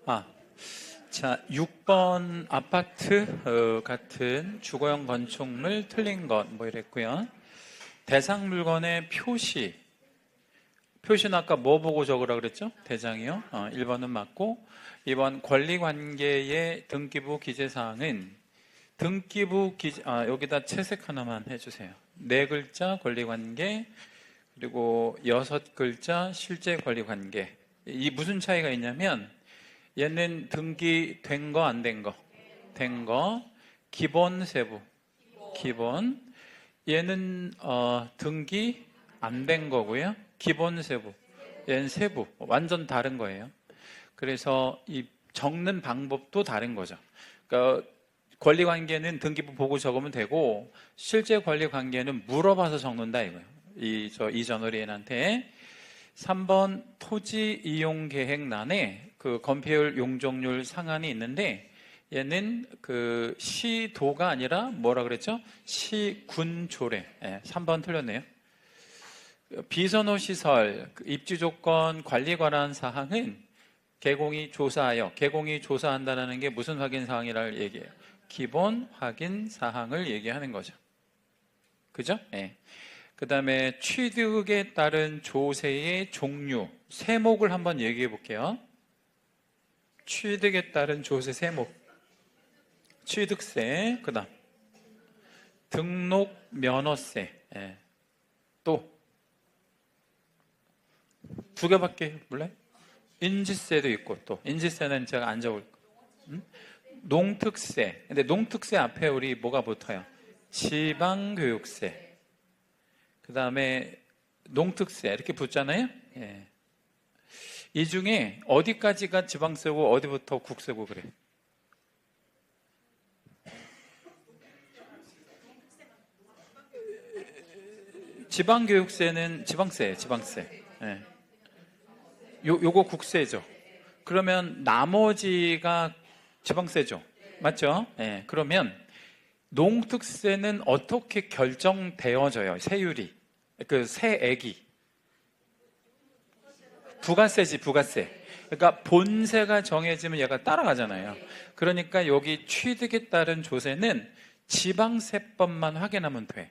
아, 자, 6번 아파트 같은 주거용 건축물 틀린 것 뭐 이랬고요. 대상 물건의 표시는 아까 뭐 보고 적으라 그랬죠? 대장이요. 1번은 맞고 2번 권리관계의 등기부 기재사항은 여기다 채색 하나만 해주세요. 4글자 권리관계 그리고 6글자 실제 권리관계. 이 무슨 차이가 있냐면 얘는 등기된 거 안 된 거, 된 거, 기본 세부, 기본. 얘는 등기 안 된 거고요. 기본 세부, 얘는 세부. 완전 다른 거예요. 그래서 이 적는 방법도 다른 거죠. 그러니까 권리관계는 등기부 보고 적으면 되고 실제 권리관계는 물어봐서 적는다 이거예요. 이전 의뢰인한테. 3번 토지 이용 계획란에 그 건폐율 용적률 상한이 있는데 얘는 그 시도가 아니라 뭐라 그랬죠? 시군조례. 3번 틀렸네요. 비선호 시설 입지 조건 관리 관한 사항은 개공이 조사한다는 게 무슨 확인 사항이라고 얘기해요? 기본 확인 사항을 얘기하는 거죠. 그죠? 그 다음에 취득에 따른 조세의 종류, 세목을 한번 얘기해 볼게요. 취득에 따른 조세 세목. 취득세, 그 다음 등록 면허세, 또 두 개밖에 몰라요? 인지세도 있고, 또 인지세는 제가 안 적을 거예요. 농특세. 근데 농특세 앞에 우리 뭐가 붙어요? 지방교육세. 그 다음에 농특세 이렇게 붙잖아요. 이 중에 어디까지가 지방세고 어디부터 국세고 그래? 지방교육세는 지방세. 요거 국세죠. 그러면 나머지가 지방세죠. 맞죠? 그러면 농특세는 어떻게 결정되어져요? 세율이. 그 세액이. 부가세지, 부가세. 그러니까 본세가 정해지면 얘가 따라가잖아요. 그러니까 여기 취득에 따른 조세는 지방세법만 확인하면 돼.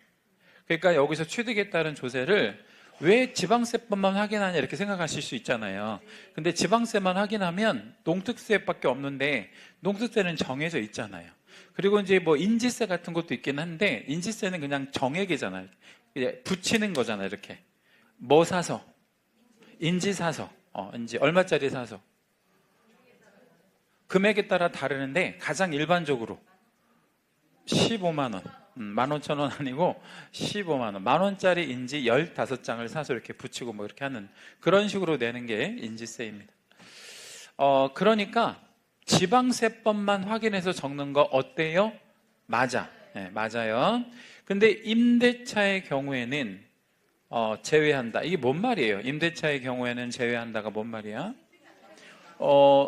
그러니까 여기서 취득에 따른 조세를 왜 지방세법만 확인하냐 이렇게 생각하실 수 있잖아요. 근데 지방세만 확인하면 농특세밖에 없는데 농특세는 정해져 있잖아요. 그리고 이제 뭐 인지세 같은 것도 있긴 한데 인지세는 그냥 정액이잖아요. 붙이는 거잖아요. 이렇게 뭐 사서 인지 사서 인지 얼마짜리 사서 금액에 따라 다르는데 가장 일반적으로 15만 원. 15,000원 아니고 15만 원. 10,000원짜리 인지 15장을 사서 이렇게 붙이고 뭐 이렇게 하는 그런 식으로 내는 게 인지세입니다. 그러니까 지방세법만 확인해서 적는 거 어때요? 맞아. 맞아요. 근데 임대차의 경우에는 제외한다. 이게 뭔 말이에요? 임대차의 경우에는 제외한다가 뭔 말이야?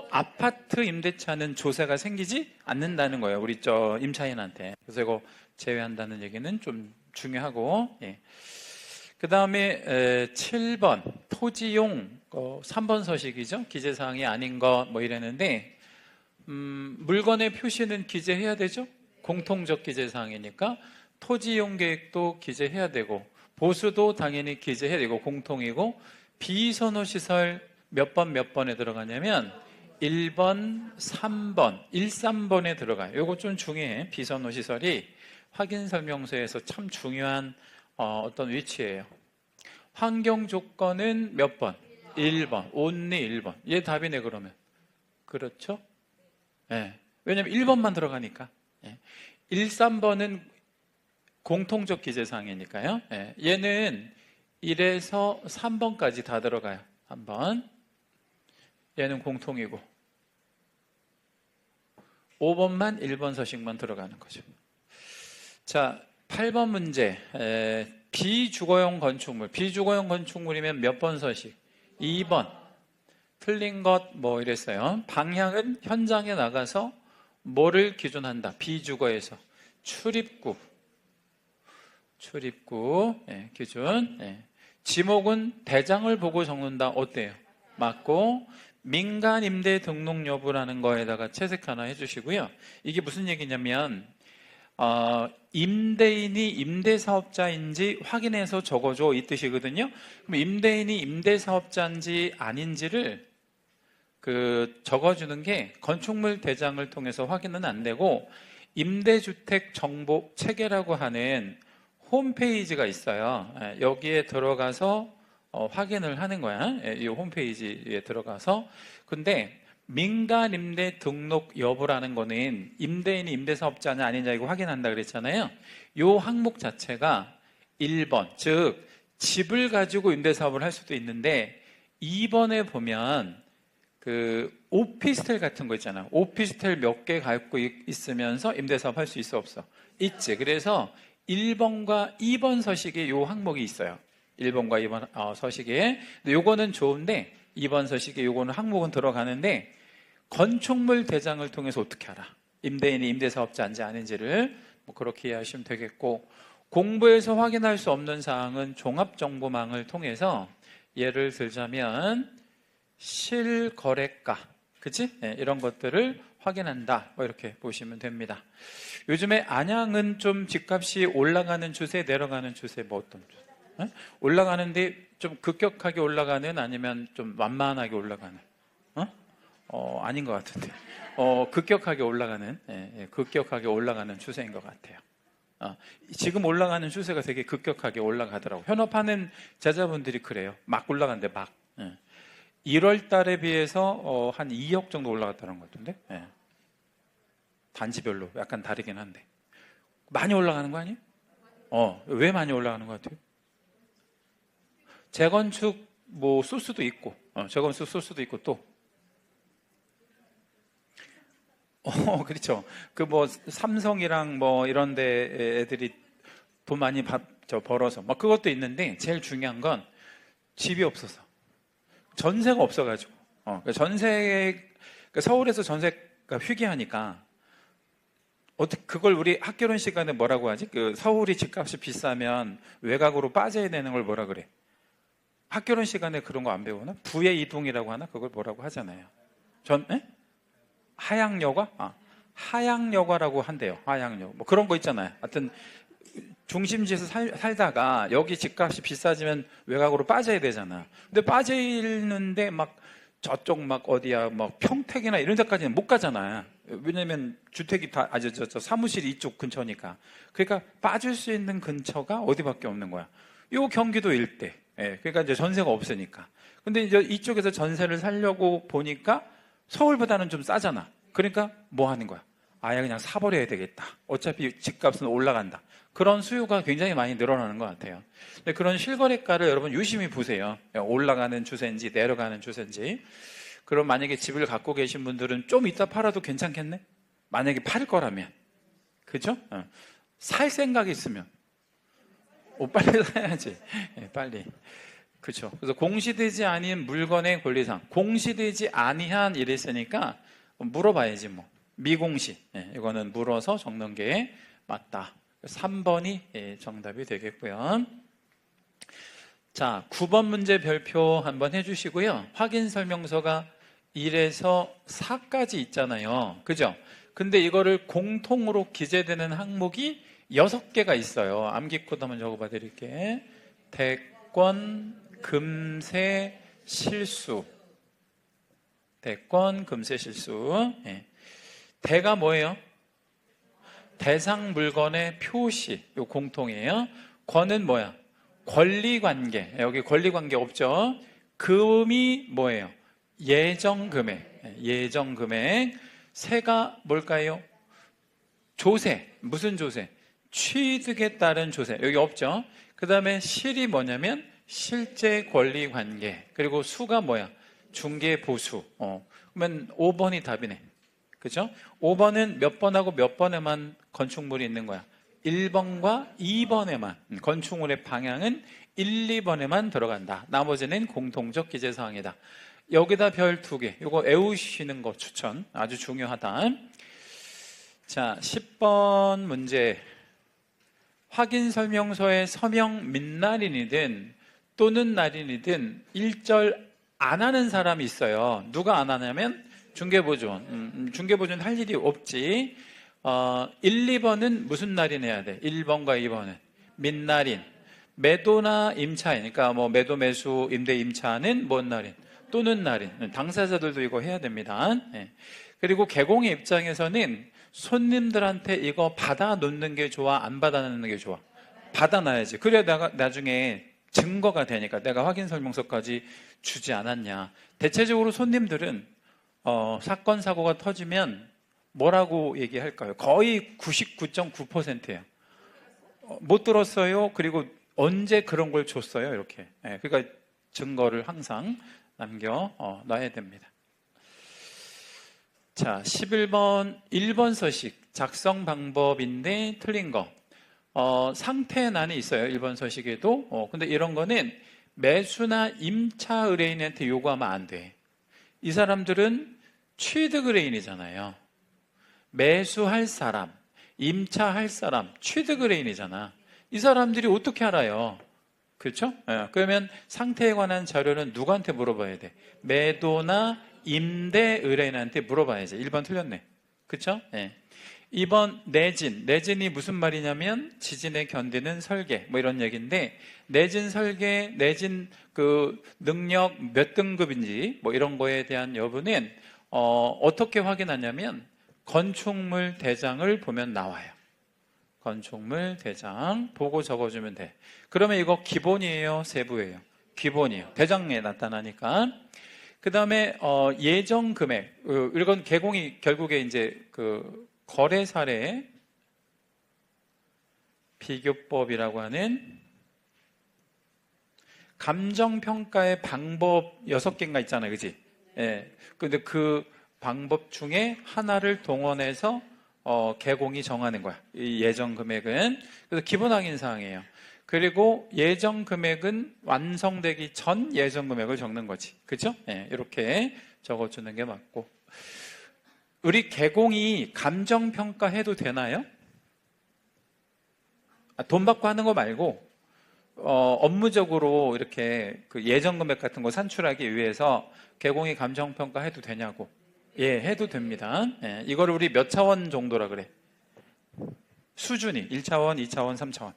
아파트 임대차는 조세가 생기지 않는다는 거예요. 우리 임차인한테. 그래서 이거 제외한다는 얘기는 좀 중요하고. 그 다음에 7번 토지용 3번 서식이죠. 기재사항이 아닌 거 뭐 이랬는데 물건의 표시는 기재해야 되죠. 공통적 기재사항이니까 토지용 계획도 기재해야 되고 보수도 당연히 기재해야 되고 공통이고 비선호시설 몇 번에 들어가냐면 1번, 3번, 13번에 들어가요. 이거 좀 중요해. 비선호시설이 확인설명서에서 참 중요한 어떤 위치예요. 환경조건은 몇 번? 1번. only 1번. 얘 답이네 그러면. 그렇죠? 왜냐면 1번만 들어가니까. 1, 3번은 공통적 기재사항이니까요. 얘는 1에서 3번까지 다 들어가요. 3번. 얘는 공통이고 5번만 1번 서식만 들어가는 거죠. 자, 8번 문제. 비주거용 건축물이면 몇 번 서식? 2번. 틀린 것 뭐 이랬어요. 방향은 현장에 나가서 뭐를 기준한다? 비주거에서 출입구 기준. 지목은 대장을 보고 적는다. 어때요? 맞고 민간 임대 등록 여부라는 거에다가 채색 하나 해주시고요. 이게 무슨 얘기냐면 임대인이 임대사업자인지 확인해서 적어줘 이 뜻이거든요. 그럼 임대인이 임대사업자인지 아닌지를 적어주는 게 건축물 대장을 통해서 확인은 안 되고 임대주택 정보 체계라고 하는 홈페이지가 있어요. 여기에 들어가서 확인을 하는 거야. 이 홈페이지에 들어가서. 근데 민간 임대 등록 여부라는 거는 임대인이 임대사업자냐 아니냐 이거 확인한다 그랬잖아요. 이 항목 자체가 1번, 즉 집을 가지고 임대사업을 할 수도 있는데 2번에 보면 오피스텔 같은 거 있잖아. 오피스텔 몇 개 갖고 있으면서 임대사업 할 수 있어 없어? 있지. 그래서 1번과 2번 서식에 이 항목이 있어요. 1번과 2번 서식에. 근데 요거는 좋은데 2번 서식에 요거는 항목은 들어가는데 건축물 대장을 통해서 어떻게 알아? 임대인이 임대사업자인지 아닌지를 그렇게 이해하시면 되겠고, 공부에서 확인할 수 없는 사항은 종합정보망을 통해서 예를 들자면 실거래가, 그치? 네, 이런 것들을 확인한다. 이렇게 보시면 됩니다. 요즘에 안양은 좀 집값이 올라가는 추세, 내려가는 추세, 어떤 추세? 네? 올라가는데 좀 급격하게 올라가는 아니면 좀 완만하게 올라가는? 아닌 것 같은데. 급격하게 올라가는, 급격하게 올라가는 추세인 것 같아요. 지금 올라가는 추세가 되게 급격하게 올라가더라고요. 현업하는 제자분들이 그래요. 막 올라간대, 막. 1월 달에 비해서 한 2억 정도 올라갔다는 것 같은데. 단지별로 약간 다르긴 한데. 많이 올라가는 거 아니에요? 왜 많이 올라가는 것 같아요? 재건축 쏠 수도 있고, 재건축 쏠 수도 있고 또. 그렇죠. 삼성이랑 이런 데 애들이 돈 많이 벌어서 그것도 있는데 제일 중요한 건 집이 없어서. 전세가 없어가지고. 서울에서 전세가 희귀하니까 그걸 우리 학개론 시간에 뭐라고 하지? 서울이 집값이 비싸면 외곽으로 빠져야 되는 걸 뭐라 그래? 학개론 시간에 그런 거 안 배우나? 부의 이동이라고 하나? 그걸 뭐라고 하잖아요. 하양여가? 하양여가라고 한대요. 하양여. 그런 거 있잖아요. 하여튼 중심지에서 살다가 여기 집값이 비싸지면 외곽으로 빠져야 되잖아. 근데 빠지는데 저쪽 어디야 평택이나 이런 데까지는 못 가잖아요. 왜냐면 주택이 다 사무실이 이쪽 근처니까. 그러니까 빠질 수 있는 근처가 어디밖에 없는 거야. 요 경기도 일대. 그러니까 이제 전세가 없으니까. 근데 이제 이쪽에서 전세를 살려고 보니까 서울보다는 좀 싸잖아. 그러니까 뭐 하는 거야? 아예 그냥 사버려야 되겠다. 어차피 집값은 올라간다. 그런 수요가 굉장히 많이 늘어나는 것 같아요. 근데 그런 실거래가를 여러분 유심히 보세요. 올라가는 추세인지 내려가는 추세인지. 그럼 만약에 집을 갖고 계신 분들은 좀 이따 팔아도 괜찮겠네? 만약에 팔 거라면. 그죠? 살 생각이 있으면 빨리 사야지. 빨리. 그렇죠. 그래서 공시되지 아닌 물건의 권리상, 공시되지 아니한 이랬으니까 물어봐야지 미공시. 이거는 물어서 적는 게 맞다. 3번이 정답이 되겠고요. 자, 9번 문제 별표 한번 해주시고요. 확인 설명서가 1에서 4까지 있잖아요. 그죠? 근데 이거를 공통으로 기재되는 항목이 6개가 있어요. 암기 코드 한번 적어봐 드릴게. 대권, 금세, 실수. 대권, 금세, 실수. 대가 뭐예요? 대상 물건의 표시. 요 공통이에요. 권은 뭐야? 권리관계. 여기 권리관계 없죠? 금이 뭐예요? 예정금액. 예정금액. 세가 뭘까요? 조세. 무슨 조세? 취득에 따른 조세. 여기 없죠? 그 다음에 실이 뭐냐면 실제 권리관계. 그리고 수가 뭐야? 중개보수. 그러면 5번이 답이네. 그죠? 5번은 몇 번하고 몇 번에만 건축물이 있는 거야? 1번과 2번에만. 건축물의 방향은 1, 2번에만 들어간다. 나머지는 공통적 기재사항이다. 여기다 별 2개. 이거 외우시는 거 추천. 아주 중요하다. 자, 10번 문제. 확인 설명서의 서명 밑날인이든 또는 날인이든 1절 안 하는 사람이 있어요. 누가 안 하냐면 중개보증. 중개보증 할 일이 없지. 1, 2번은 무슨 날인 해야 돼? 1번과 2번은 민날인. 매도나 임차인, 그러니까 뭐 매도, 매수, 임대, 임차는 뭔 날인? 또는 날인. 당사자들도 이거 해야 됩니다. 예. 그리고 개공의 입장에서는 손님들한테 이거 받아 놓는 게 좋아? 안 받아 놓는 게 좋아? 받아 놔야지. 그래야 나중에 증거가 되니까. 내가 확인 설명서까지 주지 않았냐. 대체적으로 손님들은 사건 사고가 터지면 뭐라고 얘기할까요? 거의 99.9%예요. 못 들었어요. 그리고 언제 그런 걸 줬어요? 이렇게. 예, 그러니까 증거를 항상 남겨 놔야 됩니다. 자, 11번 1번 서식 작성 방법인데 틀린 거. 상태난이 있어요. 1번 서식에도. 근데 이런 거는 매수나 임차 의뢰인한테 요구하면 안 돼. 이 사람들은 취득 의뢰인이잖아요. 매수할 사람, 임차할 사람, 취득 의뢰인이잖아. 이 사람들이 어떻게 알아요? 그렇죠? 그러면 상태에 관한 자료는 누구한테 물어봐야 돼? 매도나 임대 의뢰인한테 물어봐야지. 1번 틀렸네. 그렇죠? 2번 내진. 내진이 무슨 말이냐면 지진에 견디는 설계 뭐 이런 얘기인데, 내진 설계, 내진 그 능력 몇 등급인지 뭐 이런 거에 대한 여부는 어떻게 확인하냐면 건축물 대장을 보면 나와요. 건축물 대장 보고 적어주면 돼. 그러면 이거 기본이에요, 세부예요? 기본이에요. 대장에 나타나니까. 그 다음에 예정 금액. 이건 개공이 결국에 이제 그 거래 사례 비교법이라고 하는 감정평가의 방법 6개인가 있잖아요. 그지? 예. 근데 그 방법 중에 하나를 동원해서 개공이 정하는 거야. 이 예정 금액은. 그래서 기본 확인 사항이에요. 그리고 예정 금액은 완성되기 전 예정 금액을 적는 거지. 그죠? 예, 이렇게 적어주는 게 맞고. 우리 개공이 감정평가 해도 되나요? 돈 받고 하는 거 말고 업무적으로 이렇게 그 예정 금액 같은 거 산출하기 위해서 개공이 감정평가 해도 되냐고. 예, 해도 됩니다. 예, 이거를 우리 몇 차원 정도라 그래? 수준이 1차원, 2차원, 3차원.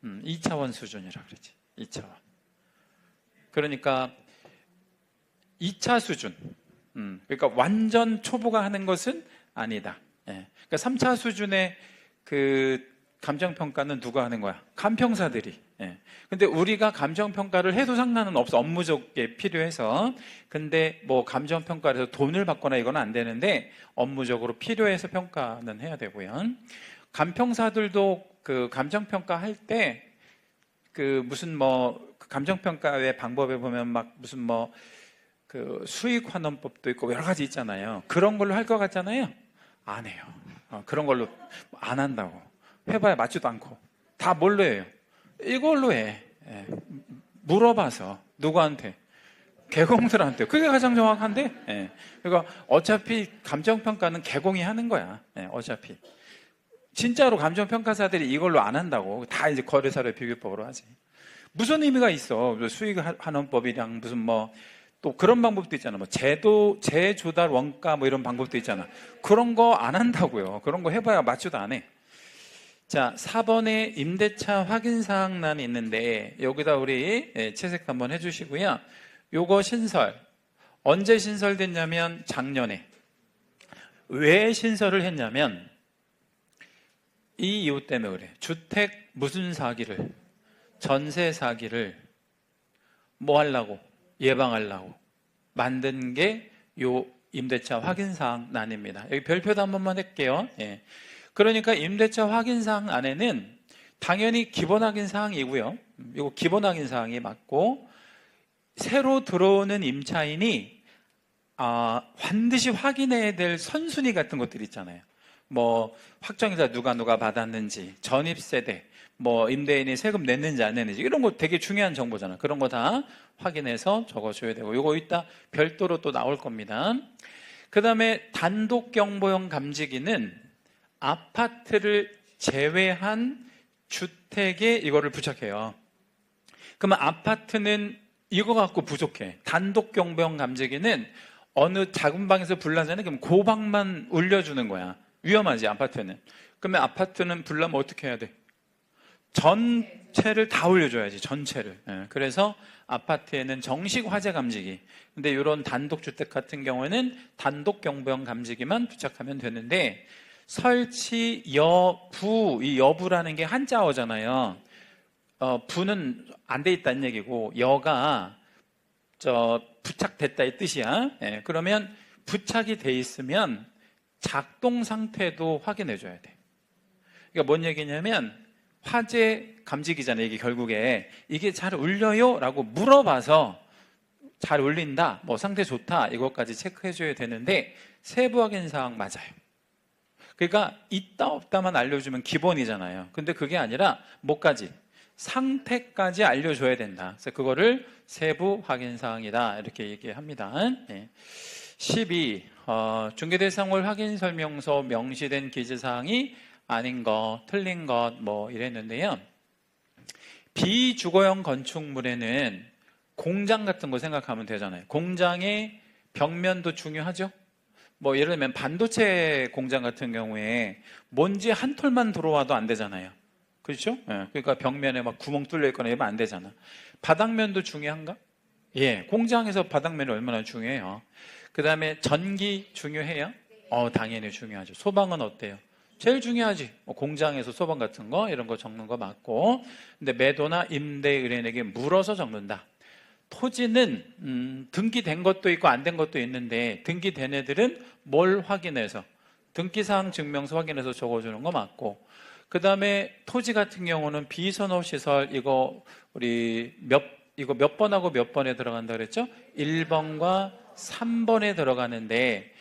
2차원 수준이라 그러지. 2차원. 그러니까 2차 수준. 그러니까 완전 초보가 하는 것은 아니다. 예. 그러니까 3차 수준의 그 감정평가는 누가 하는 거야? 감평사들이. 예. 근데 우리가 감정평가를 해도 상관은 없어. 업무적에 필요해서. 근데 뭐 감정평가를 해서 돈을 받거나 이건 안 되는데 업무적으로 필요해서 평가는 해야 되고요. 감평사들도 그 감정평가 할 때 그 무슨 뭐 감정평가의 방법에 보면 막 무슨 뭐 그 수익환원법도 있고 여러 가지 있잖아요. 그런 걸로 할 것 같잖아요. 안 해요. 그런 걸로 안 한다고. 해봐야 맞지도 않고. 다 뭘로 해요? 이걸로 해. 예. 물어봐서. 누구한테? 개공들한테. 그게 가장 정확한데? 예. 그러니까 어차피 감정평가는 개공이 하는 거야. 예, 어차피. 진짜로 감정평가사들이 이걸로 안 한다고. 다 이제 거래사례 비교법으로 하지. 무슨 의미가 있어? 수익환원법이랑 무슨 뭐 또 그런 방법도 있잖아. 뭐 재조달 원가 뭐 이런 방법도 있잖아. 그런 거 안 한다고요. 그런 거 해봐야 맞지도 안 해. 자, 4번에 임대차 확인사항란이 있는데 여기다 우리 채색 한번 해주시고요. 요거 신설. 언제 신설됐냐면 작년에. 왜 신설을 했냐면 이 이유 때문에 그래. 주택 무슨 사기를, 전세 사기를 뭐 하려고? 예방하려고 만든 게 요 임대차 확인사항란입니다. 여기 별표도 한 번만 할게요. 예. 그러니까 임대차 확인사항 안에는 당연히 기본 확인사항이고요. 이거 기본 확인사항이 맞고, 새로 들어오는 임차인이 반드시 확인해야 될 선순위 같은 것들 있잖아요. 뭐 확정이자 누가 받았는지, 전입세대, 뭐 임대인이 세금 냈는지 안 냈는지 이런 거 되게 중요한 정보잖아. 그런 거 다 확인해서 적어줘야 되고, 이거 이따 별도로 또 나올 겁니다. 그 다음에 단독경보형 감지기는 아파트를 제외한 주택에 이거를 부착해요. 그러면 아파트는 이거 갖고 부족해. 단독 경보형 감지기는 어느 작은 방에서 불나잖아요. 그럼 그 방만 울려주는 거야. 위험하지, 아파트는. 그러면 아파트는 불나면 어떻게 해야 돼? 전체를 다 올려줘야지, 전체를. 예, 그래서 아파트에는 정식 화재 감지기. 근데 이런 단독주택 같은 경우에는 단독 경보형 감지기만 부착하면 되는데, 설치 여부, 이 여부라는 게 한자어잖아요. 부는 안 돼 있다는 얘기고, 여가 부착됐다 이 뜻이야. 예, 그러면 부착이 돼 있으면 작동 상태도 확인해 줘야 돼. 그러니까 뭔 얘기냐면, 화재 감지기잖아요. 이게 결국에 이게 잘 울려요? 라고 물어봐서 잘 울린다, 뭐 상태 좋다, 이것까지 체크해 줘야 되는데, 세부 확인 사항 맞아요. 그러니까 있다 없다만 알려주면 기본이잖아요. 근데 그게 아니라 뭐까지? 상태까지 알려줘야 된다. 그래서 그거를 세부 확인 사항이다, 이렇게 얘기합니다. 네. 12. 중개대상물 확인 설명서 명시된 기재사항이 아닌 것, 틀린 것, 뭐 이랬는데요. 비주거용 건축물에는 공장 같은 거 생각하면 되잖아요. 공장의 벽면도 중요하죠. 뭐 예를 들면 반도체 공장 같은 경우에 먼지 한 톨만 들어와도 안 되잖아요. 그렇죠? 예, 그러니까 벽면에 막 구멍 뚫려 있거나 이러면 안 되잖아. 바닥면도 중요한가? 예, 공장에서 바닥면이 얼마나 중요해요. 그 다음에 전기 중요해요? 당연히 중요하죠. 소방은 어때요? 제일 중요하지. 공장에서 소방 같은 거, 이런 거 적는 거 맞고. 근데 매도나 임대 의뢰인에게 물어서 적는다. 토지는 등기된 것도 있고 안 된 것도 있는데, 등기된 애들은 뭘 확인해서, 등기사항 증명서 확인해서 적어주는 거 맞고, 그 다음에 토지 같은 경우는 비선호시설, 이거 몇 번하고 몇 번에 들어간다 그랬죠? 1번과 3번에 들어가는데,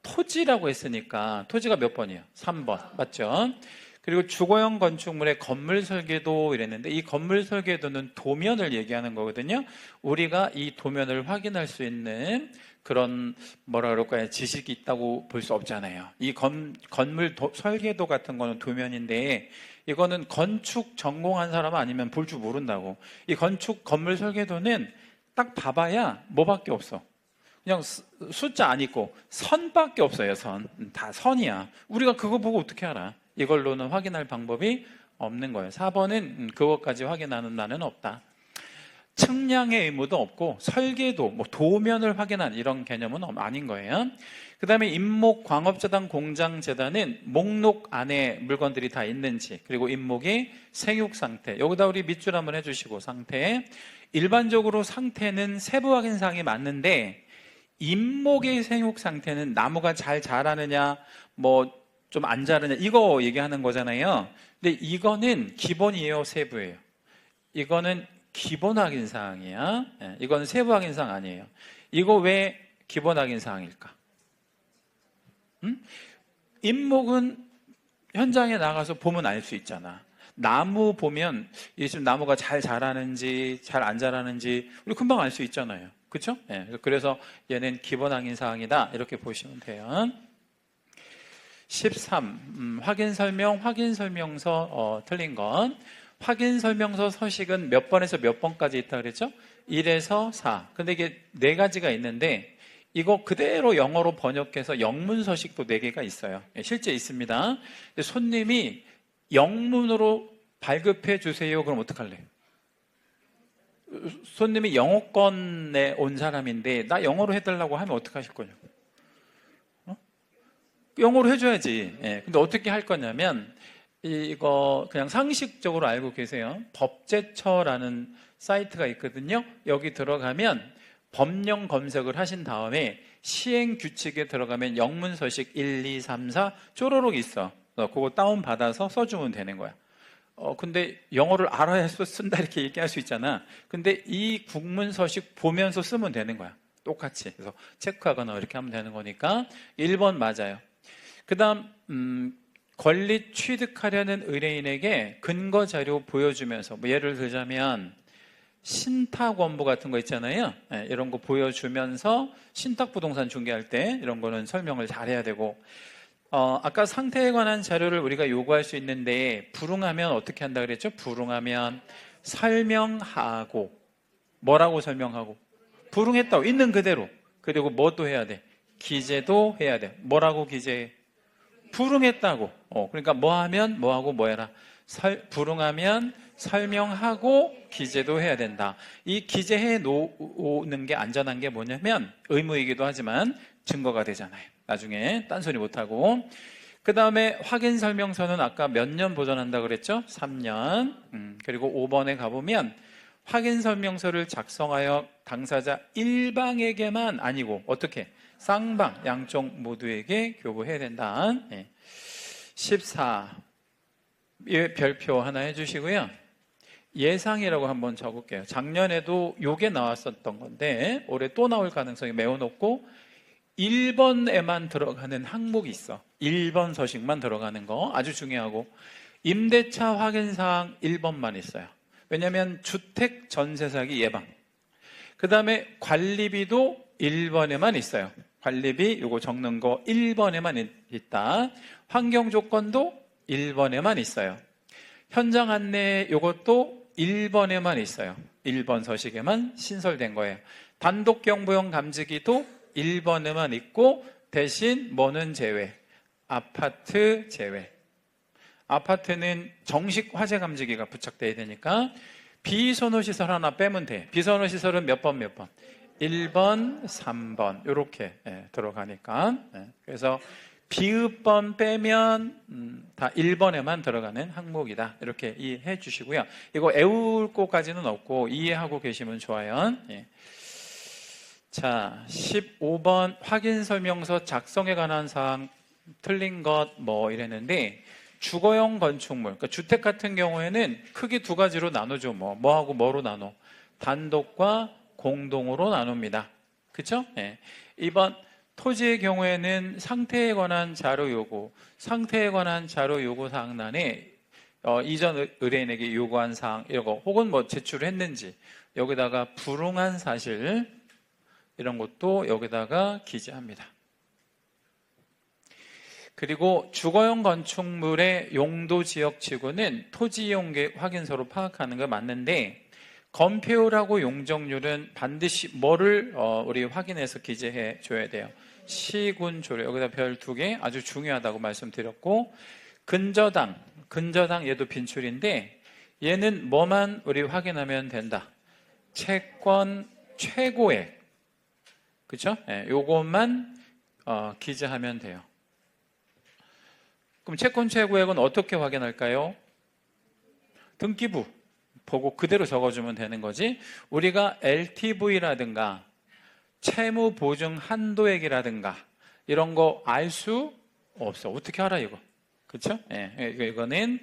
토지라고 했으니까 토지가 몇 번이에요? 3번. 맞죠? 그리고 주거용 건축물의 건물 설계도 이랬는데, 이 건물 설계도는 도면을 얘기하는 거거든요. 우리가 이 도면을 확인할 수 있는 그런 뭐라 그럴까요? 지식이 있다고 볼 수 없잖아요. 이 건물 설계도 같은 거는 도면인데, 이거는 건축 전공한 사람 아니면 볼 줄 모른다고. 이 건물 설계도는 딱 봐봐야 뭐밖에 없어. 그냥 숫자 안 있고 선밖에 없어요. 다 선이야. 우리가 그거 보고 어떻게 알아? 이걸로는 확인할 방법이 없는 거예요. 4번은 그것까지 확인하는 날은 없다. 측량의 의무도 없고, 설계도, 뭐 도면을 확인한 이런 개념은 아닌 거예요. 그 다음에 임목, 광업재단, 공장재단은 목록 안에 물건들이 다 있는지, 그리고 임목의 생육 상태, 여기다 우리 밑줄 한번 해주시고, 상태. 일반적으로 상태는 세부 확인 사항이 맞는데, 임목의 생육 상태는 나무가 잘 자라느냐, 뭐 좀 안 자라느냐, 이거 얘기하는 거잖아요. 근데 이거는 기본이에요, 세부예요? 이거는 기본 확인 사항이야. 이건 세부 확인 사항 아니에요. 이거 왜 기본 확인 사항일까? 임목은 현장에 나가서 보면 알 수 있잖아. 나무 보면 지금 나무가 잘 자라는지 잘 안 자라는지 우리 금방 알 수 있잖아요. 그렇죠? 그래서 얘는 기본 확인 사항이다, 이렇게 보시면 돼요. 13. 확인 설명서 틀린 건, 확인 설명서 서식은 몇 번에서 몇 번까지 있다 그랬죠? 1에서 4. 근데 이게 네 가지가 있는데, 이거 그대로 영어로 번역해서 영문 서식도 4개가 있어요. 실제 있습니다. 손님이 영문으로 발급해 주세요. 그럼 어떡할래? 손님이 영어권에 온 사람인데 나 영어로 해달라고 하면 어떡하실 거냐고. 영어로 해줘야지. 근데 어떻게 할 거냐면, 이거 그냥 상식적으로 알고 계세요. 법제처라는 사이트가 있거든요. 여기 들어가면 법령 검색을 하신 다음에 시행 규칙에 들어가면 영문 서식 1, 2, 3, 4 쪼로록 있어. 그거 다운받아서 써주면 되는 거야. 근데 영어를 알아야 쓴다 이렇게 얘기할 수 있잖아. 근데 이 국문 서식 보면서 쓰면 되는 거야. 똑같이. 그래서 체크하거나 이렇게 하면 되는 거니까 1번 맞아요. 그 다음 권리 취득하려는 의뢰인에게 근거 자료 보여주면서, 뭐 예를 들자면 신탁 원부 같은 거 있잖아요. 이런 거 보여주면서 신탁 부동산 중개할 때 이런 거는 설명을 잘해야 되고, 아까 상태에 관한 자료를 우리가 요구할 수 있는데, 불응하면 어떻게 한다 그랬죠? 불응하면 설명하고, 뭐라고 설명하고? 불응했다고, 있는 그대로. 그리고 뭐도 해야 돼? 기재도 해야 돼. 뭐라고 기재해? 불응했다고. 그러니까 뭐 하면 뭐하고 뭐 해라. 불응하면 설명하고 기재도 해야 된다. 이 기재해 놓는 게 안전한 게 뭐냐면 의무이기도 하지만 증거가 되잖아요. 나중에 딴소리 못하고. 그 다음에 확인 설명서는 아까 몇 년 보존한다 그랬죠? 3년. 그리고 5번에 가보면 확인 설명서를 작성하여 당사자 일방에게만 아니고 어떻게? 쌍방, 양쪽 모두에게 교부해야 된다. 14. 별표 하나 해주시고요. 예상이라고 한번 적을게요. 작년에도 요게 나왔었던 건데 올해 또 나올 가능성이 매우 높고 1번에만 들어가는 항목이 있어. 1번 서식만 들어가는 거 아주 중요하고 임대차 확인사항 1번만 있어요. 왜냐하면 주택 전세 사기 예방. 그 다음에 관리비도 1번에만 있어요. 관리비 요거 적는 거 1번에만 있다. 환경 조건도 1번에만 있어요. 현장 안내 요것도 1번에만 있어요. 1번 서식에만 신설된 거예요. 단독 경보용 감지기도 1번에만 있고 대신 뭐는 제외? 아파트 제외. 아파트는 정식 화재 감지기가 부착돼야 되니까 비선호시설 하나 빼면 돼. 비선호시설은 몇 번? 1번, 3번 이렇게 들어가니까. 그래서 비읍번 빼면 다 1번에만 들어가는 항목이다. 이렇게 이해해 주시고요. 이거 외울 것까지는 없고 이해하고 계시면 좋아요. 자, 15번 확인 설명서 작성에 관한 사항 틀린 것 뭐 이랬는데 주거용 건축물, 그러니까 주택 같은 경우에는 크게 두 가지로 나누죠. 뭐하고 뭐로 나눠? 단독과 공동으로 나눕니다. 그렇죠? 2번 토지의 경우에는 상태에 관한 자료 요구, 상태에 관한 자료 요구 사항란에 이전 의뢰인에게 요구한 사항 이런 거 혹은 뭐 제출했는지 여기다가 불응한 사실 이런 것도 여기다가 기재합니다. 그리고 주거용 건축물의 용도 지역 지구는 토지 이용계 확인서로 파악하는 거 맞는데 건폐율하고 용적률은 반드시 뭐를 우리 확인해서 기재해 줘야 돼요. 시군 조례 여기다 별 2개 아주 중요하다고 말씀드렸고 근저당 얘도 빈출인데 얘는 뭐만 우리 확인하면 된다. 채권 최고액 그렇죠? 요것만 기재하면 돼요. 그럼 채권 최고액은 어떻게 확인할까요? 등기부 보고 그대로 적어주면 되는 거지. 우리가 LTV라든가 채무 보증 한도액이라든가 이런 거 알 수 없어. 어떻게 알아 이거? 그렇죠? 이거는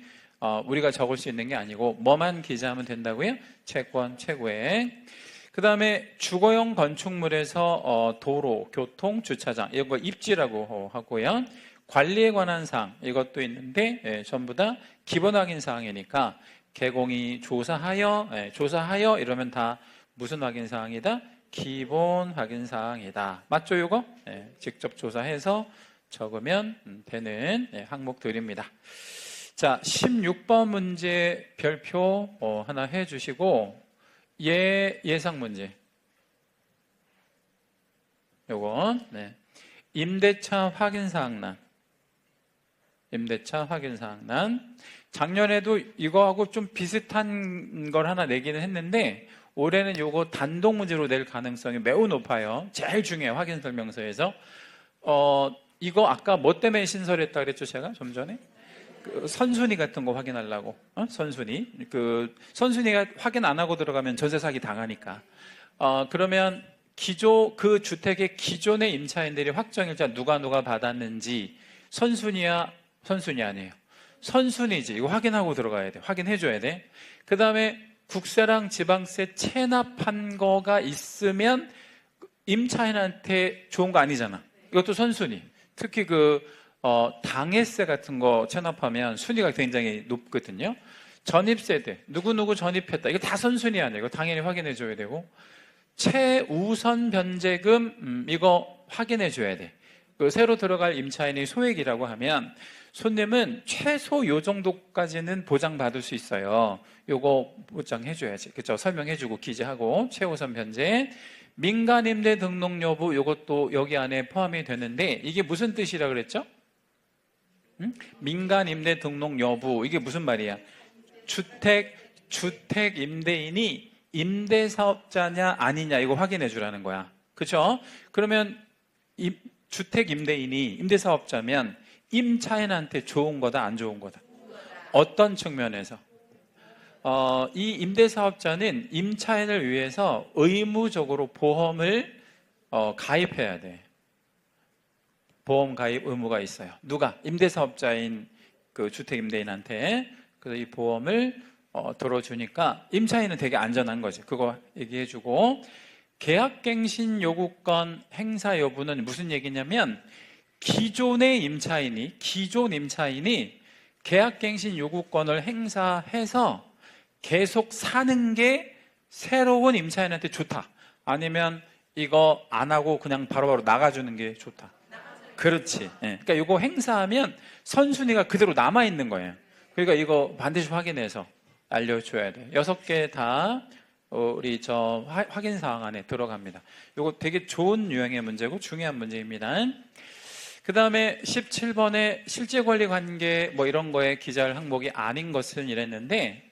우리가 적을 수 있는 게 아니고 뭐만 기재하면 된다고요? 채권 최고액. 그 다음에 주거용 건축물에서 도로, 교통, 주차장 이런 거 입지라고 하고요. 관리에 관한 사항 이것도 있는데 전부 다 기본 확인 사항이니까 개공이 조사하여 이러면 다 무슨 확인 사항이다? 기본 확인 사항이다. 맞죠 이거? 직접 조사해서 적으면 되는 항목들입니다. 자, 16번 문제 별표 하나 해주시고 예상 문제 요건 임대차 확인 사항란 작년에도 이거하고 좀 비슷한 걸 하나 내기는 했는데 올해는 요거 단독 문제로 낼 가능성이 매우 높아요. 제일 중요해요. 확인 설명서에서 이거 아까 뭐 때문에 신설했다 그랬죠 제가 좀 전에? 그 선순위 같은 거 확인하려고 선순위 선순위가 확인 안 하고 들어가면 전세 사기 당하니까 그러면 그 주택의 기존의 임차인들이 확정일자 누가 받았는지 선순위 아니에요. 선순위지. 이거 확인하고 들어가야 돼. 확인해줘야 돼. 그 다음에 국세랑 지방세 체납한 거가 있으면 임차인한테 좋은 거 아니잖아. 이것도 선순위. 특히 당해세 같은 거 체납하면 순위가 굉장히 높거든요. 전입세대, 누구 전입했다. 이거 다 선순위 아니에요. 이거 당연히 확인해줘야 되고. 최우선 변제금, 이거 확인해줘야 돼. 그 새로 들어갈 임차인이 소액이라고 하면 손님은 최소 요 정도까지는 보장받을 수 있어요. 요거 보장해줘야지. 그렇죠? 설명해주고 기재하고 최우선 변제. 민간임대 등록 여부 요것도 여기 안에 포함이 되는데 이게 무슨 뜻이라 그랬죠? 민간임대 등록 여부 이게 무슨 말이야? 주택 임대인이 임대사업자냐 아니냐 이거 확인해 주라는 거야. 그렇죠? 그러면 주택 임대인이 임대사업자면 임차인한테 좋은 거다 안 좋은 거다? 어떤 측면에서? 이 임대사업자는 임차인을 위해서 의무적으로 보험을 가입해야 돼. 보험 가입 의무가 있어요. 누가? 임대사업자인 그 주택 임대인한테. 그래서 이 보험을 들어주니까 임차인은 되게 안전한 거지. 그거 얘기해주고, 계약갱신 요구권 행사 여부는 무슨 얘기냐면 기존 임차인이 계약갱신 요구권을 행사해서 계속 사는 게 새로운 임차인한테 좋다. 아니면 이거 안 하고 그냥 바로바로 나가주는 게 좋다. 그렇지. 그러니까 이거 행사하면 선순위가 그대로 남아있는 거예요. 그러니까 이거 반드시 확인해서 알려줘야 돼요. 6개 다 우리 확인 사항 안에 들어갑니다. 이거 되게 좋은 유형의 문제고 중요한 문제입니다. 그 다음에 17번에 실제권리관계 뭐 이런 거에 기재할 항목이 아닌 것은 이랬는데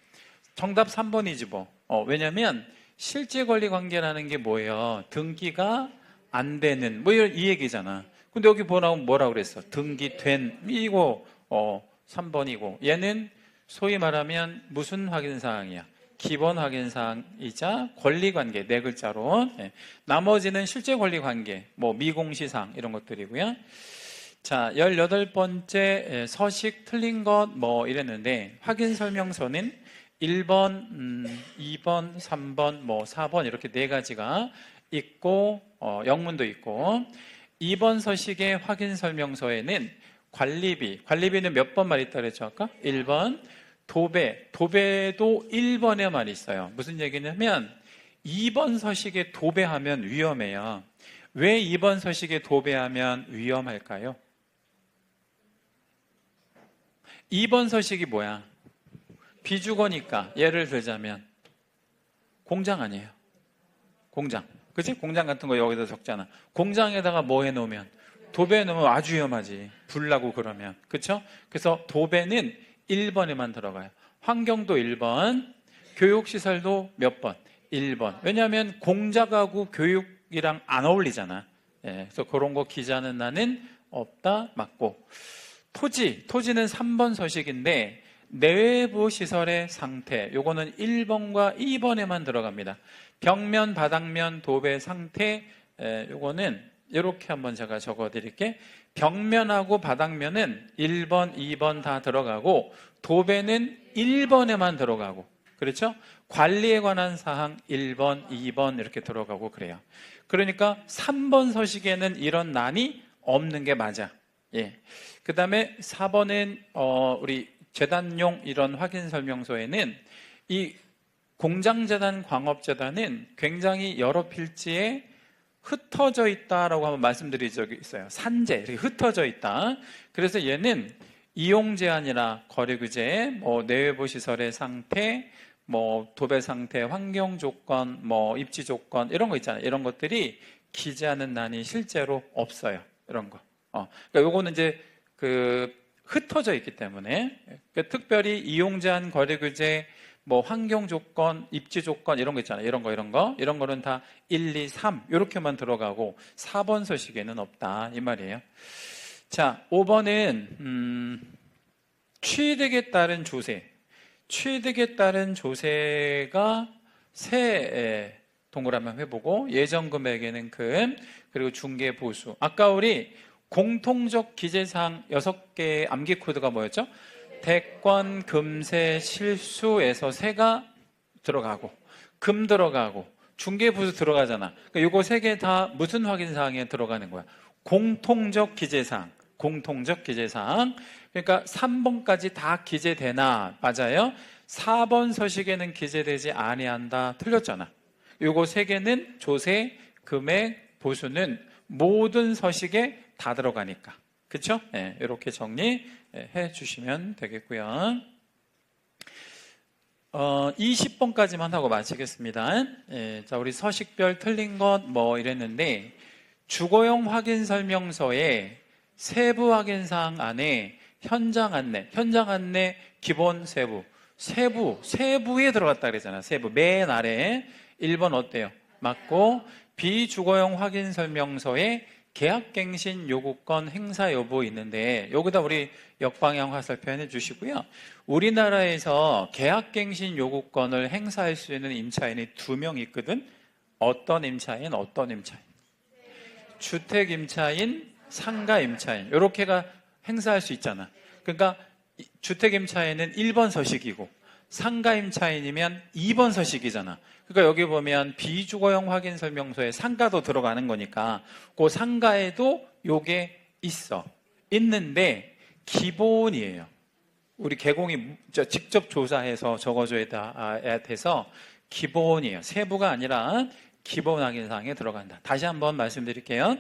정답 3번이지 뭐. 왜냐면 실제권리관계라는 게 뭐예요? 등기가 안 되는 뭐 이 얘기잖아. 근데 여기 보면 뭐라고 그랬어? 등기된 이거 3번이고 얘는 소위 말하면 무슨 확인사항이야? 기본 확인사항이자 권리관계 네 글자로. 나머지는 실제권리관계 뭐 미공시사항 이런 것들이고요. 자, 18번째 서식 틀린 것 뭐 이랬는데 확인설명서는 1번, 2번, 3번, 뭐 4번 이렇게 네 가지가 있고 영문도 있고 2번 서식의 확인설명서에는 관리비는 몇 번 말 있다 그랬죠 아까? 1번. 도배도 1번에만 있어요. 무슨 얘기냐면 2번 서식에 도배하면 위험해요. 왜 2번 서식에 도배하면 위험할까요? 2번 서식이 뭐야? 비주거니까 예를 들자면 공장 아니에요. 공장. 그치? 공장 같은 거 여기다 적잖아. 공장에다가 뭐 해놓으면 도배해 놓으면 아주 위험하지. 불 나고 그러면. 그쵸? 그래서 도배는 1번에만 들어가요. 환경도 1번, 교육시설도 몇 번? 1번. 왜냐하면 공작하고 교육이랑 안 어울리잖아. 그래서 그런 거 기재하는 나는 없다, 맞고. 토지는 3번 서식인데 내외부 시설의 상태, 요거는 1번과 2번에만 들어갑니다. 벽면, 바닥면, 도배 상태, 요거는 이렇게 한번 제가 적어 드릴게. 벽면하고 바닥면은 1번, 2번 다 들어가고 도배는 1번에만 들어가고 그렇죠? 관리에 관한 사항 1번, 2번 이렇게 들어가고 그래요. 그러니까 3번 서식에는 이런 난이 없는 게 맞아. 그 다음에 4번은 우리 재단용 이런 확인 설명서에는 이 공장재단, 광업재단은 굉장히 여러 필지에 흩어져 있다라고 한번 말씀드린 적이 있어요. 산재, 이렇게 흩어져 있다. 그래서 얘는 이용 제한이나 거래 규제, 뭐 내외부 시설의 상태, 뭐 도배 상태, 환경 조건, 뭐 입지 조건 이런 거 있잖아요. 이런 것들이 기재하는 난이 실제로 없어요. 이런 거. 그러니까 요거는 이제 흩어져 있기 때문에 특별히 이용 제한, 거래 규제, 뭐 환경 조건, 입지 조건 이런 거 있잖아요. 이런 거는 다 1, 2, 3 이렇게만 들어가고 4번 서식에는 없다 이 말이에요. 자, 5번은 취득에 따른 조세. 취득에 따른 조세가 세 동그라미 해보고 예정 금액에는 금, 그리고 중개 보수. 아까 우리 공통적 기재사항 6개의 암기 코드가 뭐였죠? 대권, 금세, 실수에서 세가 들어가고 금 들어가고 중개부수 들어가잖아. 그러니까 요거 3개 다 무슨 확인사항에 들어가는 거야? 공통적 기재사항. 그러니까 3번까지 다 기재되나? 맞아요. 4번 서식에는 기재되지 아니한다. 틀렸잖아. 요거 3개는 조세, 금액, 보수는 모든 서식에 다 들어가니까. 그렇죠? 예, 이렇게 정리해 주시면 되겠고요. 20번까지만 하고 마치겠습니다. 예, 자, 우리 서식별 틀린 것 뭐 이랬는데, 주거용 확인 설명서에 세부 확인 사항 안에 현장 안내 기본 세부에 들어갔다 그랬잖아. 세부 맨 아래 1번 어때요? 맞고, 비주거용 확인 설명서에 계약갱신 요구권 행사 여부 있는데, 여기다 우리 역방향 화살 표현해 주시고요. 우리나라에서 계약갱신 요구권을 행사할 수 있는 임차인이 2명 있거든. 어떤 임차인? 주택임차인, 상가임차인, 이렇게가 행사할 수 있잖아. 그러니까 주택임차인은 1번 서식이고 상가임차인이면 2번 서식이잖아. 그러니까 여기 보면 비주거용 확인 설명서에 상가도 들어가는 거니까 그 상가에도 요게 있는데 기본이에요. 우리 개공이 직접 조사해서 적어줘야 돼서 기본이에요. 세부가 아니라 기본 확인 사항에 들어간다. 다시 한번 말씀드릴게요.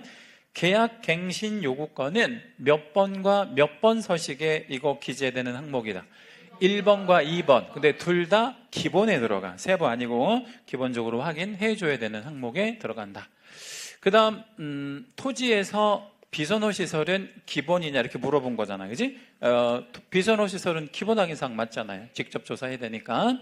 계약 갱신 요구권은 몇 번과 몇 번 서식에 이거 기재되는 항목이다. 1번과 2번. 근데 둘 다 기본에 들어가. 세부 아니고 기본적으로 확인해 줘야 되는 항목에 들어간다. 그 다음 토지에서 비선호 시설은 기본이냐 이렇게 물어본 거잖아. 그지? 비선호 시설은 기본 확인 사항 맞잖아요. 직접 조사해야 되니까.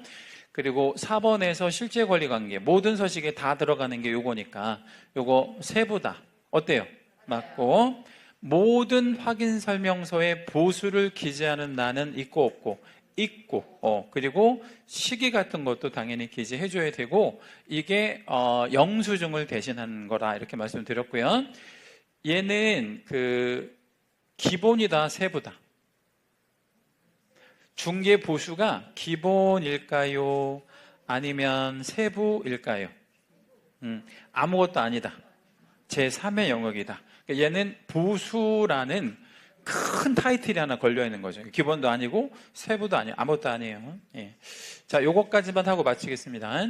그리고 4번에서 실제 권리 관계 모든 서식에 다 들어가는 게 요거니까 요거 세부다. 어때요? 맞고, 모든 확인 설명서에 보수를 기재하는 난은 있고 없고 있고, 그리고 시기 같은 것도 당연히 기재해 줘야 되고, 이게 영수증을 대신한 거라 이렇게 말씀드렸고요. 얘는 그 기본이다 세부다. 중개 보수가 기본일까요? 아니면 세부일까요? 아무것도 아니다. 제3의 영역이다. 그러니까 얘는 보수라는 큰 타이틀이 하나 걸려 있는 거죠. 기본도 아니고 세부도 아니에요. 아무것도 아니에요. 예. 자, 요거까지만 하고 마치겠습니다.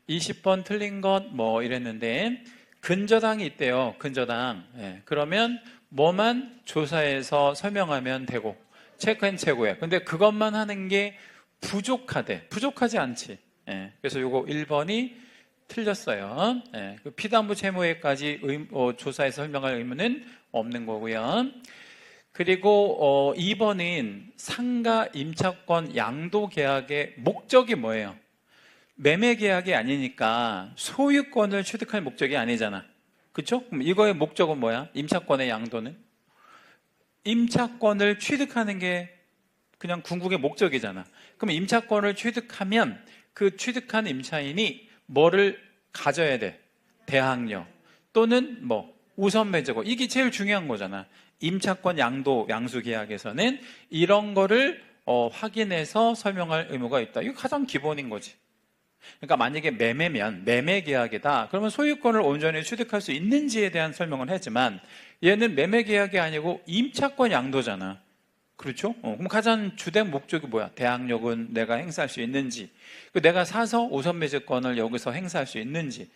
20번 틀린 것 뭐 이랬는데, 근저당이 있대요. 근저당. 예. 그러면 뭐만 조사해서 설명하면 되고 체크앤 체고야. 근데 그것만 하는 게 부족하지 않지. 예. 그래서 요거 1번이 틀렸어요. 예. 그 피담보 채무에까지 조사해서 설명할 의무는 없는 거고요. 그리고 2번은 상가 임차권 양도 계약의 목적이 뭐예요? 매매 계약이 아니니까 소유권을 취득할 목적이 아니잖아. 그렇죠? 그럼 이거의 목적은 뭐야? 임차권의 양도는? 임차권을 취득하는 게 그냥 궁극의 목적이잖아. 그럼 임차권을 취득하면 그 취득한 임차인이 뭐를 가져야 돼? 대항력 또는 뭐 우선 매제고, 이게 제일 중요한 거잖아. 임차권 양수 계약에서는 이런 거를 확인해서 설명할 의무가 있다. 이거 가장 기본인 거지. 그러니까 만약에 매매면 매매 계약이다. 그러면 소유권을 온전히 취득할 수 있는지에 대한 설명을 하지만 얘는 매매 계약이 아니고 임차권 양도잖아. 그렇죠? 그럼 가장 주된 목적이 뭐야? 대항력은 내가 행사할 수 있는지, 내가 사서 우선 매제권을 여기서 행사할 수 있는지.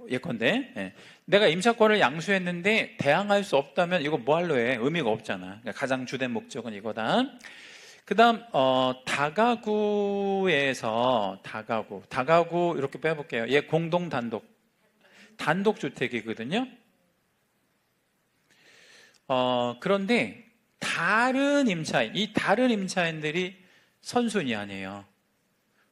예컨대 내가 임차권을 양수했는데 대항할 수 없다면 이거 뭐 할로 해? 의미가 없잖아. 그러니까 가장 주된 목적은 이거다. 그 다음 다가구에서 다가구 이렇게 빼볼게요. 얘 공동 단독주택이거든요. 그런데 이 다른 임차인들이 선순위 아니에요.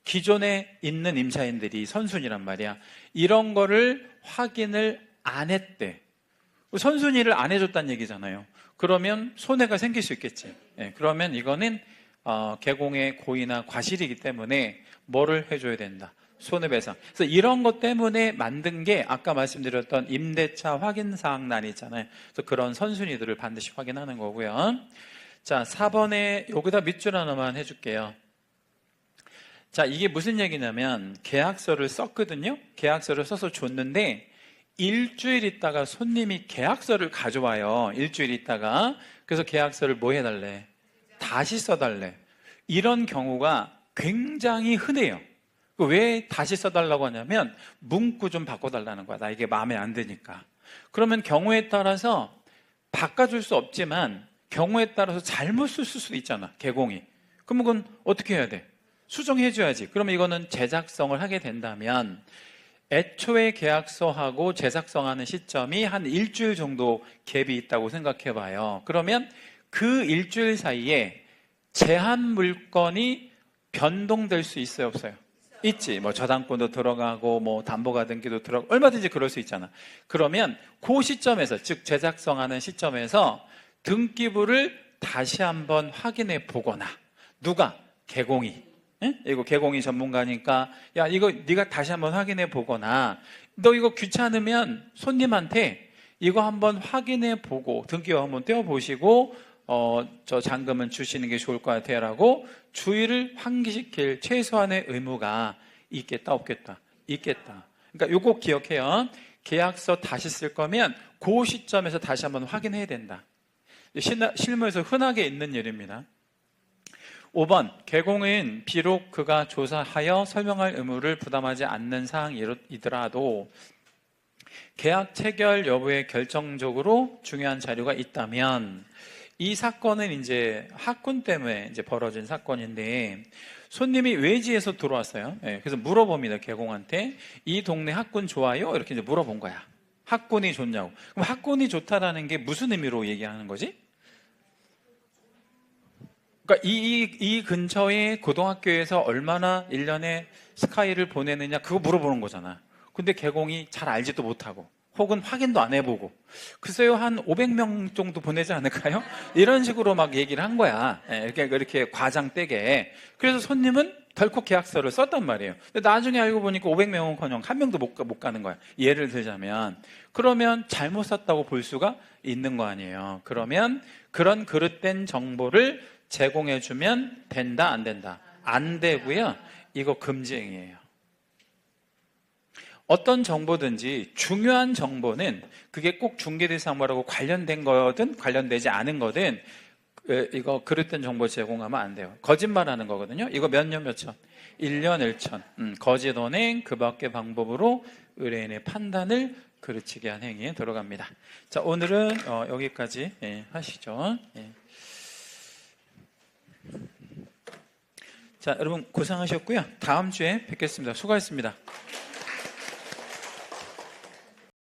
기존에 있는 임차인들이 선순위란 말이야. 이런 거를 확인을 안 했대. 선순위를 안 해줬다는 얘기잖아요. 그러면 손해가 생길 수 있겠지. 그러면 이거는 개공의 고의나 과실이기 때문에 뭐를 해줘야 된다? 손해배상. 그래서 이런 것 때문에 만든 게 아까 말씀드렸던 임대차 확인사항란 있잖아요. 그래서 그런 선순위들을 반드시 확인하는 거고요. 자, 4번에 여기다 밑줄 하나만 해줄게요. 자, 이게 무슨 얘기냐면 계약서를 썼거든요. 계약서를 써서 줬는데 일주일 있다가 손님이 계약서를 가져와요. 일주일 있다가. 그래서 계약서를 뭐 해달래? 다시 써달래. 이런 경우가 굉장히 흔해요. 왜 다시 써달라고 하냐면 문구 좀 바꿔달라는 거야. 나 이게 마음에 안 드니까. 그러면 경우에 따라서 바꿔줄 수 없지만 경우에 따라서 잘못 쓸 수도 있잖아, 개공이. 그러면 그건 어떻게 해야 돼? 수정해줘야지. 그러면 이거는 제작성을 하게 된다면 애초에 계약서하고 제작성하는 시점이 한 일주일 정도 갭이 있다고 생각해 봐요. 그러면 그 일주일 사이에 제한 물건이 변동될 수 있어요, 없어요? 있지. 뭐 저당권도 들어가고 뭐 담보가등기도 들어가고 얼마든지 그럴 수 있잖아. 그러면 그 시점에서, 즉 제작성하는 시점에서 등기부를 다시 한번 확인해 보거나, 누가? 개공이. 응? 이거 개공이 전문가니까 야, 이거 네가 다시 한번 확인해 보거나, 너 이거 귀찮으면 손님한테 이거 한번 확인해 보고 등기부 한번 떼어 보시고 저 잔금은 주시는 게 좋을 것 같아요 라고 주의를 환기시킬 최소한의 의무가 있겠다, 없겠다? 있겠다. 그러니까 요거 기억해요. 계약서 다시 쓸 거면 그 시점에서 다시 한번 확인해야 된다. 실무에서 흔하게 있는 일입니다. 5번, 개공은 비록 그가 조사하여 설명할 의무를 부담하지 않는 사항이더라도 계약 체결 여부에 결정적으로 중요한 자료가 있다면, 이 사건은 이제 학군 때문에 이제 벌어진 사건인데, 손님이 외지에서 들어왔어요. 그래서 물어봅니다, 개공한테. 이 동네 학군 좋아요? 이렇게 이제 물어본 거야. 학군이 좋냐고. 그럼 학군이 좋다라는 게 무슨 의미로 얘기하는 거지? 그러니까 이 근처에 고등학교에서 얼마나 1년에 스카이를 보내느냐, 그거 물어보는 거잖아. 근데 개공이 잘 알지도 못하고 혹은 확인도 안 해보고, 글쎄요 한 500명 정도 보내지 않을까요? 이런 식으로 막 얘기를 한 거야. 이렇게 과장되게. 그래서 손님은 덜컥 계약서를 썼단 말이에요. 근데 나중에 알고 보니까 500명은커녕 한 명도 못 가는 거야. 예를 들자면. 그러면 잘못 썼다고 볼 수가 있는 거 아니에요. 그러면 그런 그릇된 정보를 제공해주면 된다, 안 된다? 안 되고요. 이거 금지행위예요. 어떤 정보든지 중요한 정보는 그게 꼭 중개대상물하고 관련된 거든 관련되지 않은 거든 이거 그릇된 정보 제공하면 안 돼요. 거짓말하는 거거든요. 이거 몇 년 몇천? 1년 1천. 거짓 언행, 그 밖의 방법으로 의뢰인의 판단을 그르치게 한 행위에 들어갑니다. 자, 오늘은 여기까지 하시죠. 자, 여러분 고생하셨고요. 다음 주에 뵙겠습니다. 수고하셨습니다.